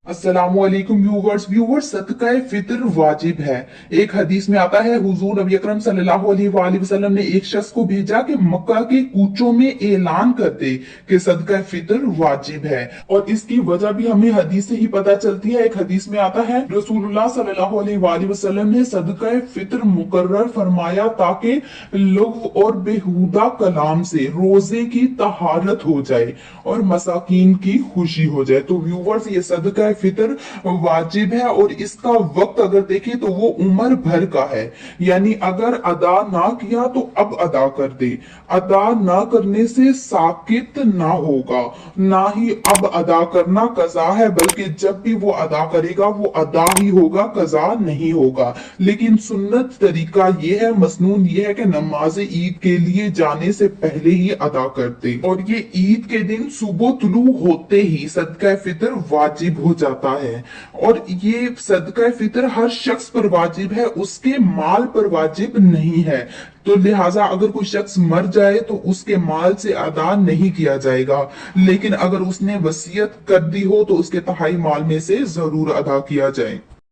अस्सलामुअलैकुम व्यूवर्स सदका फितर वाजिब है। एक हदीस में आता है हुजूर नबी अकरम सल्लल्लाहु अलैहि वसल्लम ने एक शख्स को भेजा कि मक्का के कूचों में ऐलान कर दे कि सदका फितर वाजिब है। और इसकी वजह भी हमें हदीस से ही पता चलती है। एक हदीस में आता है रसूलुल्लाह सल्लल्लाहु अलैहि वसल्लम ने सदका फितर मुकर्रर फरमाया ताकि लुग़्व और बेहुदा कलाम से रोजे की तहारत हो जाए और मसाकीन की खुशी हो जाए। तो व्यूवर्स, ये सदका फितर वाजिब है और इसका वक्त अगर देखें तो वो उम्र भर का है। यानी अगर अदा ना किया तो अब अदा कर दे, अदा ना करने से साकित ना होगा, ना ही अब अदा करना कजा है, बल्कि जब भी वो अदा करेगा वो अदा ही होगा, कजा नहीं होगा। लेकिन सुन्नत तरीका ये है, मसनून ये है कि नमाज ईद के लिए जाने से पहले ही अदा करते। और ये ईद के दिन सुबह तुलू होते ही सदका फितर वाजिब हो जाता है। और ये सदका फितर हर शख्स पर वाजिब है, उसके माल पर वाजिब नहीं है। तो लिहाजा अगर कोई शख्स मर जाए तो उसके माल से अदा नहीं किया जाएगा, लेकिन अगर उसने वसीयत कर दी हो तो उसके तहाई माल में से जरूर अदा किया जाए।